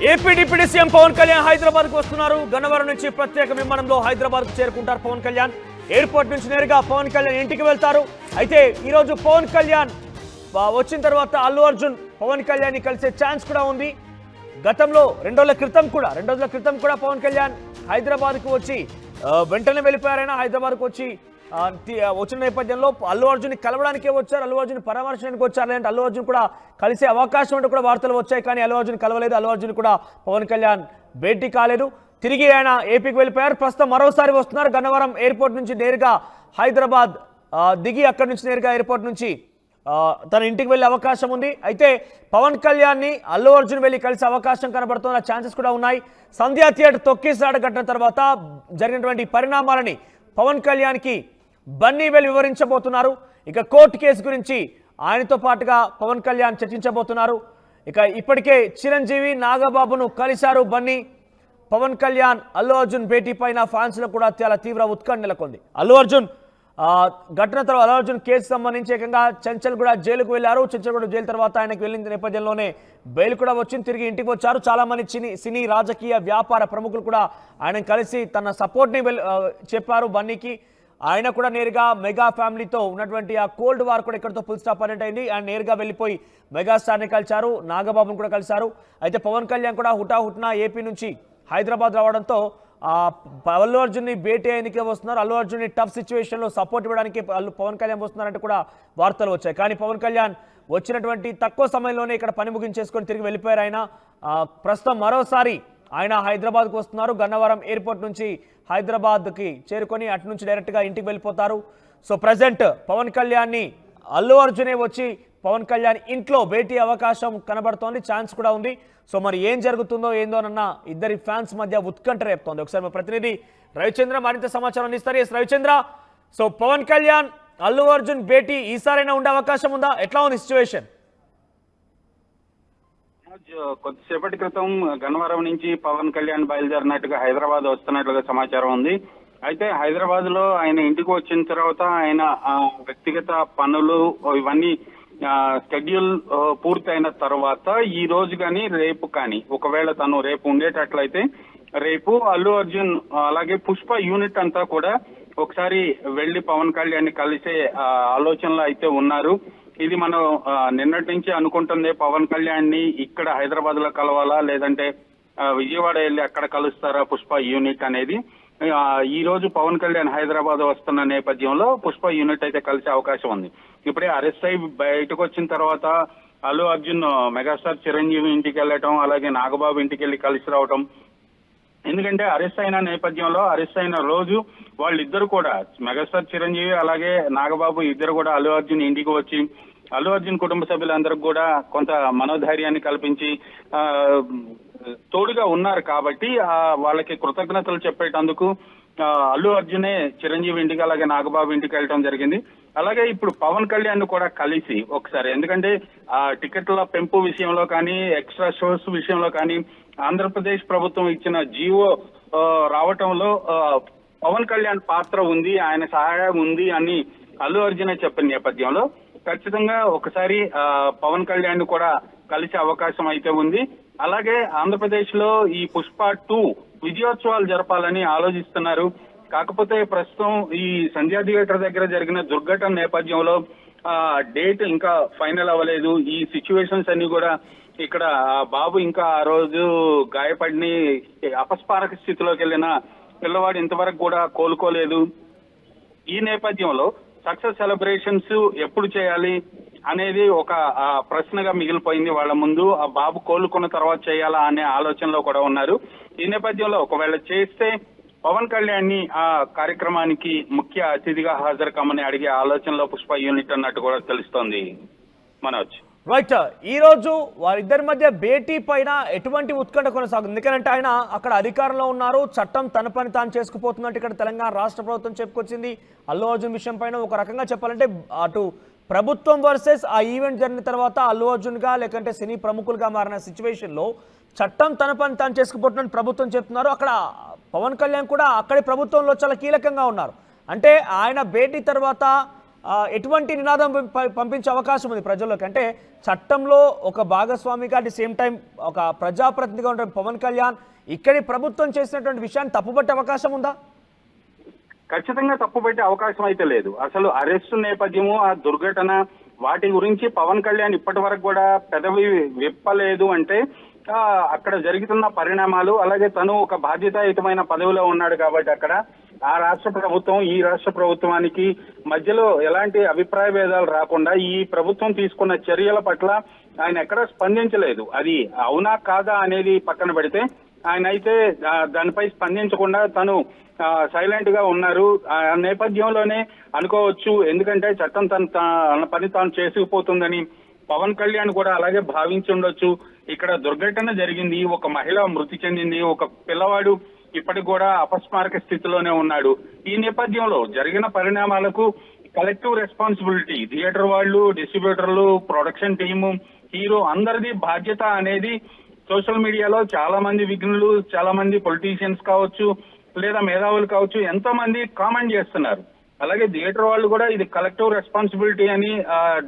AP deputy CM Pawan Kalyan Hyderabad కు వస్తున్నారు. గన్నవరం నుంచి ప్రత్యేక విమానంలో హైదరాబాద్ కు చేరుకుంటారు పవన్ కళ్యాణ్. ఎయిర్పోర్ట్ నుంచి నేరుగా పవన్ కళ్యాణ్ ఇంటికి వెళ్తారు. అయితే ఈ రోజు పవన్ కళ్యాణ్ వచ్చిన తర్వాత అల్లు అర్జున్ పవన్ కళ్యాణ్ ని కలిసే ఛాన్స్ కూడా ఉంది. గతంలో 2 రోజుల క్రితం కూడా పవన్ కళ్యాణ్ హైదరాబాద్ కు వచ్చి వెంటనే వెళ్ళిపోయారైనా హైదరాబాద్ కు వచ్చిన నేపథ్యంలో అల్లు అర్జున్ కలవడానికే వచ్చారు, అల్లు అర్జున్ పరామర్శించడానికి వచ్చారు. లేదంటే అల్లు అర్జున్ కూడా కలిసే అవకాశం అంటే కూడా వార్తలు వచ్చాయి. కానీ అల్లు అర్జున్ కలవలేదు, అల్లు అర్జున్ కూడా పవన్ కళ్యాణ్ భేటీ కాలేదు. తిరిగి ఆయన ఏపీకి వెళ్ళిపోయారు. ప్రస్తుతం మరోసారి వస్తున్నారు. గన్నవరం ఎయిర్పోర్ట్ నుంచి నేరుగా హైదరాబాద్ దిగి అక్కడి నుంచి నేరుగా ఎయిర్పోర్ట్ నుంచి తన ఇంటికి వెళ్ళే అవకాశం ఉంది. అయితే పవన్ కళ్యాణ్ ని అల్లు అర్జున్ వెళ్ళి కలిసే అవకాశం కనబడుతున్న ఛాన్సెస్ కూడా ఉన్నాయి. సంధ్యా థియేటర్ తొక్కిసలాట ఘటన తర్వాత జరిగినటువంటి పరిణామాలని పవన్ కళ్యాణ్ కి బన్నీ వెళ్ళి వివరించబోతున్నారు. ఇక కోర్టు కేసు గురించి ఆయనతో పాటుగా పవన్ కళ్యాణ్ చర్చించబోతున్నారు. ఇక ఇప్పటికే చిరంజీవి నాగబాబును కలిశారు బన్నీ. పవన్ కళ్యాణ్ అల్లు అర్జున్ భేటీ పైన ఫ్యాన్స్ లో కూడా చాలా తీవ్ర ఉత్కంఠ నెలకొంది. అల్లు అర్జున్ ఘటన తర్వాత అల్లు అర్జున్ కేసు సంబంధించి ఏకంగా చెంచల్గూడ జైలుకు వెళ్లారు. చెంచల్గూడ జైలు తర్వాత ఆయనకు వెళ్ళిన నేపథ్యంలోనే బెయిల్ కూడా వచ్చింది. తిరిగి ఇంటికి వచ్చారు. చాలా మంది సినీ రాజకీయ వ్యాపార ప్రముఖులు కూడా ఆయన కలిసి తన సపోర్ట్ ని చెప్పారు బన్నీకి. ఆయన కూడా నేరుగా మెగా ఫ్యామిలీతో ఉన్నటువంటి ఆ కోల్డ్ వార్ కూడా ఇక్కడితో ఫుల్ స్టాప్ అనేట్ అయింది. ఆయన నేరుగా వెళ్ళిపోయి మెగాస్టార్ని కలిశారు, నాగబాబును కూడా కలిశారు. అయితే పవన్ కళ్యాణ్ కూడా హుటాహుటిన ఏపీ నుంచి హైదరాబాద్ రావడంతో అల్లు అర్జున్ని భేటీ అయ్యేందుకే వస్తున్నారు. అల్లు అర్జున్ని టఫ్ సిచ్యువేషన్లో సపోర్ట్ ఇవ్వడానికి పవన్ కళ్యాణ్ వస్తున్నారంటే కూడా వార్తలు వచ్చాయి. కానీ పవన్ కళ్యాణ్ వచ్చినటువంటి తక్కువ సమయంలోనే ఇక్కడ పని ముగించేసుకొని తిరిగి వెళ్ళిపోయారు. ఆయన ప్రస్తుతం మరోసారి ఆయన హైదరాబాద్కు వస్తున్నారు. గన్నవరం ఎయిర్పోర్ట్ నుంచి హైదరాబాద్కి చేరుకొని అటు నుంచి డైరెక్ట్గా ఇంటికి వెళ్ళిపోతారు. సో ప్రజెంట్ పవన్ కళ్యాణ్ని అల్లు అర్జునే వచ్చి పవన్ కళ్యాణ్ ఇంట్లో భేటీ అవకాశం కనబడుతోంది, ఛాన్స్ కూడా ఉంది. సో మరి ఏం జరుగుతుందో ఏందోనన్న ఇద్దరి ఫ్యాన్స్ మధ్య ఉత్కంఠ రేపుతోంది. ఒకసారి మా ప్రతినిధి రవిచంద్ర మరింత సమాచారం అందిస్తారు. ఎస్ రవిచంద్ర, సో పవన్ కళ్యాణ్ అల్లు అర్జున్ భేటీ ఈసారైనా ఉండే అవకాశం ఉందా? ఎట్లా ఉంది సిచ్యువేషన్? కొద్దిసేపటి క్రితం గన్నవరం నుంచి పవన్ కళ్యాణ్ బయలుదేరినట్టుగా హైదరాబాద్ వస్తున్నట్లుగా సమాచారం ఉంది. అయితే హైదరాబాద్ లో ఆయన ఇంటికి వచ్చిన తర్వాత ఆయన వ్యక్తిగత పనులు ఇవన్నీ షెడ్యూల్ పూర్తయిన తర్వాత ఈ రోజు కానీ రేపు కానీ ఒకవేళ తను రేపు ఉండేటట్లయితే రేపు అల్లు అర్జున్ అలాగే పుష్ప యూనిట్ అంతా కూడా ఒకసారి వెళ్లి పవన్ కళ్యాణ్ ని కలిసే ఆలోచనలో అయితే ఉన్నారు. ఇది మనం నిన్నటి నుంచి అనుకుంటుంది పవన్ కళ్యాణ్ ని ఇక్కడ హైదరాబాద్ లో కలవాలా లేదంటే విజయవాడ వెళ్ళి అక్కడ కలుస్తారా పుష్ప యూనిట్ అనేది. ఈ రోజు పవన్ కళ్యాణ్ హైదరాబాద్ వస్తున్న నేపథ్యంలో పుష్ప యూనిట్ అయితే కలిసే అవకాశం ఉంది. ఇప్పుడే అరెస్ట్ అయి బయటకు వచ్చిన తర్వాత అల్లు అర్జున్ మెగాస్టార్ చిరంజీవి ఇంటికి వెళ్ళటం, అలాగే నాగబాబు ఇంటికి వెళ్ళి కలిసి రావటం. ఎందుకంటే అరెస్ట్ అయిన నేపథ్యంలో అరెస్ట్ అయిన రోజు వాళ్ళిద్దరు కూడా మెగాస్టార్ చిరంజీవి అలాగే నాగబాబు ఇద్దరు కూడా అల్లు అర్జున్ ఇంటికి వచ్చి అల్లు అర్జున్ కుటుంబ సభ్యులందరికీ కూడా కొంత మనోధైర్యాన్ని కల్పించి తోడుగా ఉన్నారు. కాబట్టి వాళ్ళకి కృతజ్ఞతలు చెప్పేటందుకు అల్లు అర్జునే చిరంజీవి ఇంటికి అలాగే నాగబాబు ఇంటికి వెళ్ళడం జరిగింది. అలాగే ఇప్పుడు పవన్ కళ్యాణ్ కూడా కలిసి ఒకసారి, ఎందుకంటే టికెట్ల పెంపు విషయంలో కానీ ఎక్స్ట్రా షోస్ విషయంలో కానీ ఆంధ్రప్రదేశ్ ప్రభుత్వం ఇచ్చిన జీవో రావటంలో పవన్ కళ్యాణ్ పాత్ర ఉంది, ఆయన సహాయం ఉంది అని అల్లు అర్జునే చెప్పిన నేపథ్యంలో ఖచ్చితంగా ఒకసారి పవన్ కళ్యాణ్ కూడా కలిసే అవకాశం అయితే ఉంది. అలాగే ఆంధ్రప్రదేశ్ లో ఈ పుష్ప 2 విజయోత్సవాలు జరపాలని ఆలోచిస్తున్నారు. కాకపోతే ప్రస్తుతం ఈ సంధ్యా థియేటర్ దగ్గర జరిగిన దుర్ఘటన నేపథ్యంలో డేట్ ఇంకా ఫైనల్ అవ్వలేదు. ఈ సిచ్యువేషన్స్ అన్ని కూడా ఇక్కడ బాబు ఇంకా ఆ రోజు గాయపడిని అపస్మారక స్థితిలోకి వెళ్ళిన పిల్లవాడు ఇంతవరకు కూడా కోలుకోలేదు. ఈ నేపథ్యంలో సక్సెస్ సెలబ్రేషన్స్ ఎప్పుడు చేయాలి అనేది ఒక ప్రశ్నగా మిగిలిపోయింది వాళ్ళ ముందు. ఆ బాబు కోలుకున్న తర్వాత చేయాలా అనే ఆలోచనలో కూడా ఉన్నారు. ఈ నేపథ్యంలో ఒకవేళ చేస్తే పవన్ కళ్యాణ్ ని ఆ కార్యక్రమానికి ముఖ్య అతిథిగా హాజరు కమ్మని అడిగే ఆలోచనలో పుష్ప యూనిట్ అన్నట్టు కూడా తెలుస్తోంది మనోజ్. రైట్, ఈ రోజు వారిద్దరి మధ్య భేటీ పైన ఎటువంటి ఉత్కంఠ కొనసాగుతుంది? ఎందుకంటే ఆయన అక్కడ అధికారంలో ఉన్నారు, చట్టం తన పని తాను చేసుకుపోతున్నట్టు ఇక్కడ తెలంగాణ రాష్ట్ర ప్రభుత్వం చెప్పుకొచ్చింది. అల్లు అర్జున్ విషయం పైన ఒక రకంగా చెప్పాలంటే అటు ప్రభుత్వం వర్సెస్ ఆ ఈవెంట్ జరిగిన తర్వాత అల్లు అర్జున్గా లేకంటే సినీ ప్రముఖులుగా మారిన సిచ్యువేషన్లో చట్టం తన పని తాను చేసుకుపోతున్నట్టు ప్రభుత్వం చెప్తున్నారు. అక్కడ పవన్ కళ్యాణ్ కూడా అక్కడి ప్రభుత్వంలో చాలా కీలకంగా ఉన్నారు. అంటే ఆయన భేటీ తర్వాత ఎటువంటి నినాదం పంపించే అవకాశం ఉంది ప్రజల్లోకి? అంటే చట్టంలో ఒక భాగస్వామిగా అట్ ది సేమ్ టైం ఒక ప్రజాప్రతినిధిగా ఉండే పవన్ కళ్యాణ్ ఇక్కడి ప్రభుత్వం చేసినటువంటి విషయాన్ని తప్పుపట్టే అవకాశం ఉందా? ఖచ్చితంగా తప్పుపెట్టే అవకాశం అయితే లేదు. అసలు అరెస్టు నేపథ్యము, ఆ దుర్ఘటన, వాటి గురించి పవన్ కళ్యాణ్ ఇప్పటి వరకు కూడా పెదవి విప్పలేదు అంటే అక్కడ జరుగుతున్న పరిణామాలు, అలాగే తను ఒక బాధ్యతాయుతమైన పదవిలో ఉన్నాడు కాబట్టి అక్కడ ఆ రాష్ట్ర ప్రభుత్వం ఈ రాష్ట్ర ప్రభుత్వానికి మధ్యలో ఎలాంటి అభిప్రాయ భేదాలు రాకుండా ఈ ప్రభుత్వం తీసుకున్న చర్యల పట్ల ఆయన ఎక్కడా స్పందించలేదు. అది అవునా కాదా అనేది పక్కన పెడితే ఆయన అయితే దానిపై స్పందించకుండా తను సైలెంట్ గా ఉన్నారు. ఆ నేపథ్యంలోనే అనుకోవచ్చు, ఎందుకంటే చట్టం తన పని తాను చేసుకుపోతుందని పవన్ కళ్యాణ్ కూడా అలాగే భావించి ఉండొచ్చు. ఇక్కడ దుర్ఘటన జరిగింది, ఒక మహిళ మృతి చెందింది, ఒక పిల్లవాడు ఇప్పటికి కూడా అపస్మారక స్థితిలోనే ఉన్నాడు. ఈ నేపథ్యంలో జరిగిన పరిణామాలకు కలెక్టివ్ రెస్పాన్సిబిలిటీ థియేటర్ వాళ్ళు, డిస్ట్రిబ్యూటర్లు, ప్రొడక్షన్ టీము, హీరో అందరిది బాధ్యత అనేది సోషల్ మీడియాలో చాలా మంది విఘ్నులు, చాలా మంది పొలిటీషియన్స్ కావచ్చు లేదా మేధావులు కావచ్చు ఎంతో మంది కామెంట్ చేస్తున్నారు. అలాగే థియేటర్ వాళ్ళు కూడా ఇది కలెక్టివ్ రెస్పాన్సిబిలిటీ అని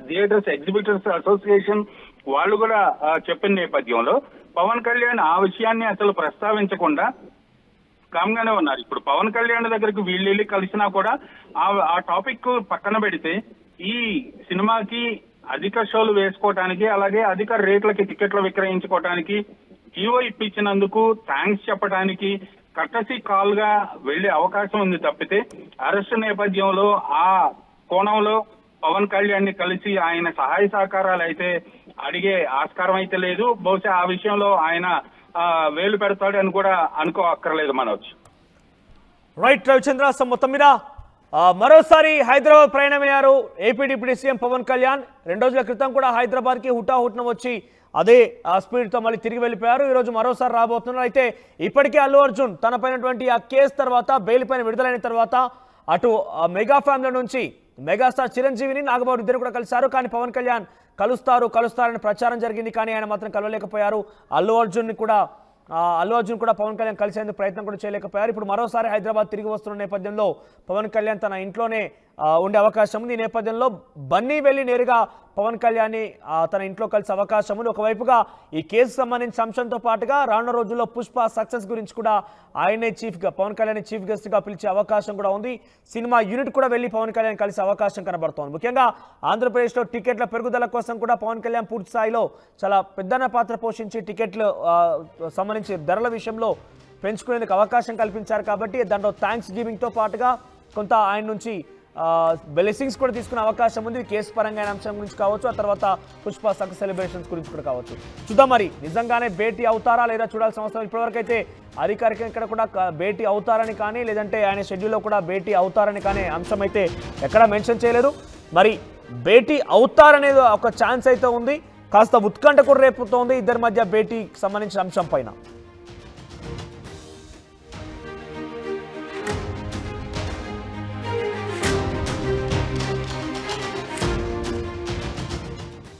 థియేటర్స్ ఎగ్జిబిటర్స్ అసోసియేషన్ వాళ్ళు కూడా చెప్పిన నేపథ్యంలో పవన్ కళ్యాణ్ ఆ విషయాన్ని అసలు ప్రస్తావించకుండా కామ్గానే ఉన్నారు. ఇప్పుడు పవన్ కళ్యాణ్ దగ్గరికి వీళ్ళు కలిసినా కూడా ఆ టాపిక్ పక్కన పెడితే ఈ సినిమాకి అధిక షోలు వేసుకోవటానికి, అలాగే అధిక రేట్లకి టికెట్లు విక్రయించుకోవటానికి జీవో ఇప్పించినందుకు థ్యాంక్స్ చెప్పడానికి కర్టసీ కాల్ గా వెళ్లే అవకాశం ఉంది తప్పితే అరెస్టు నేపథ్యంలో ఆ కోణంలో పవన్ కళ్యాణ్ ని కలిసి ఆయన సహాయ సహకారాలు అయితే అడిగే ఆస్కారం అయితే లేదు. బహుశా ఆ విషయంలో ఆయన వేలు పెడతాడు అని కూడా అనుకో అక్కర్లేదు మనోజ్. రైట్ రవిచంద్ర, మొత్తం మీద మరోసారి హైదరాబాద్ ప్రయాణమయ్యారు AP deputy CM Pawan Kalyan. 2 రోజుల క్రితం కూడా హైదరాబాద్కి హుటాహుట్న వచ్చి అదే స్పీడ్తో మళ్ళీ తిరిగి వెళ్ళిపోయారు. ఈరోజు మరోసారి రాబోతున్నారు. అయితే ఇప్పటికే అల్లు అర్జున్ తనపైనటువంటి ఆ కేసు తర్వాత బెయిల్ పైన విడుదలైన తర్వాత అటు మెగా ఫ్యామిలీ నుంచి మెగాస్టార్ చిరంజీవిని, నాగబాబు ఇద్దరు కూడా కలిశారు. కానీ పవన్ కళ్యాణ్ కలుస్తారని ప్రచారం జరిగింది, కానీ ఆయన మాత్రం కలవలేకపోయారు. అల్లు అర్జున్ కూడా పవన్ కళ్యాణ్ కలిసేందుకు ప్రయత్నం కూడా చేయలేకపోయారు. ఇప్పుడు మరోసారి హైదరాబాద్ తిరిగి వస్తున్న నేపథ్యంలో పవన్ కళ్యాణ్ తన ఇంట్లోనే ఉండే అవకాశం ఉంది. ఈ నేపథ్యంలో బన్నీ వెళ్ళి నేరుగా పవన్ కళ్యాణ్ని తన ఇంట్లో కలిసే అవకాశం ఉంది. ఒకవైపుగా ఈ కేసు సంబంధించిన అంశంతో పాటుగా రానున్న రోజుల్లో పుష్ప సక్సెస్ గురించి కూడా ఆయనే పవన్ కళ్యాణ్ చీఫ్ గెస్ట్గా పిలిచే అవకాశం కూడా ఉంది. సినిమా యూనిట్ కూడా వెళ్ళి పవన్ కళ్యాణ్ కలిసే అవకాశం కనబడుతోంది. ముఖ్యంగా ఆంధ్రప్రదేశ్లో టికెట్ల పెరుగుదల కోసం కూడా పవన్ కళ్యాణ్ పూర్తి స్థాయిలో చాలా పెద్దన పాత్ర పోషించి టికెట్లు సంబంధించి ధరల విషయంలో పెంచుకునేందుకు అవకాశం కల్పించారు. కాబట్టి దాంట్లో థ్యాంక్స్ గివింగ్తో పాటుగా కొంత ఆయన నుంచి బ్లెస్సింగ్స్ కూడా తీసుకునే అవకాశం ఉంది. కేసు పరంగా అంశం గురించి కావచ్చు, ఆ తర్వాత పుష్ప సక్సెస్ సెలబ్రేషన్స్ గురించి కూడా కావచ్చు. చూద్దాం మరి నిజంగానే భేటీ అవుతారా లేదా చూడాల్సిన అవసరం. ఇప్పటివరకు అయితే అధికారికంగా ఇక్కడ కూడా భేటీ అవుతారని కానీ, లేదంటే ఆయన షెడ్యూల్లో కూడా భేటీ అవుతారని కానీ అంశం అయితే ఎక్కడా మెన్షన్ చేయలేరు. మరి భేటీ అవుతారనేది ఒక ఛాన్స్ అయితే ఉంది. కాస్త ఉత్కంఠ కూడా రేపుతోంది ఇద్దరి మధ్య భేటీకి సంబంధించిన అంశం పైన.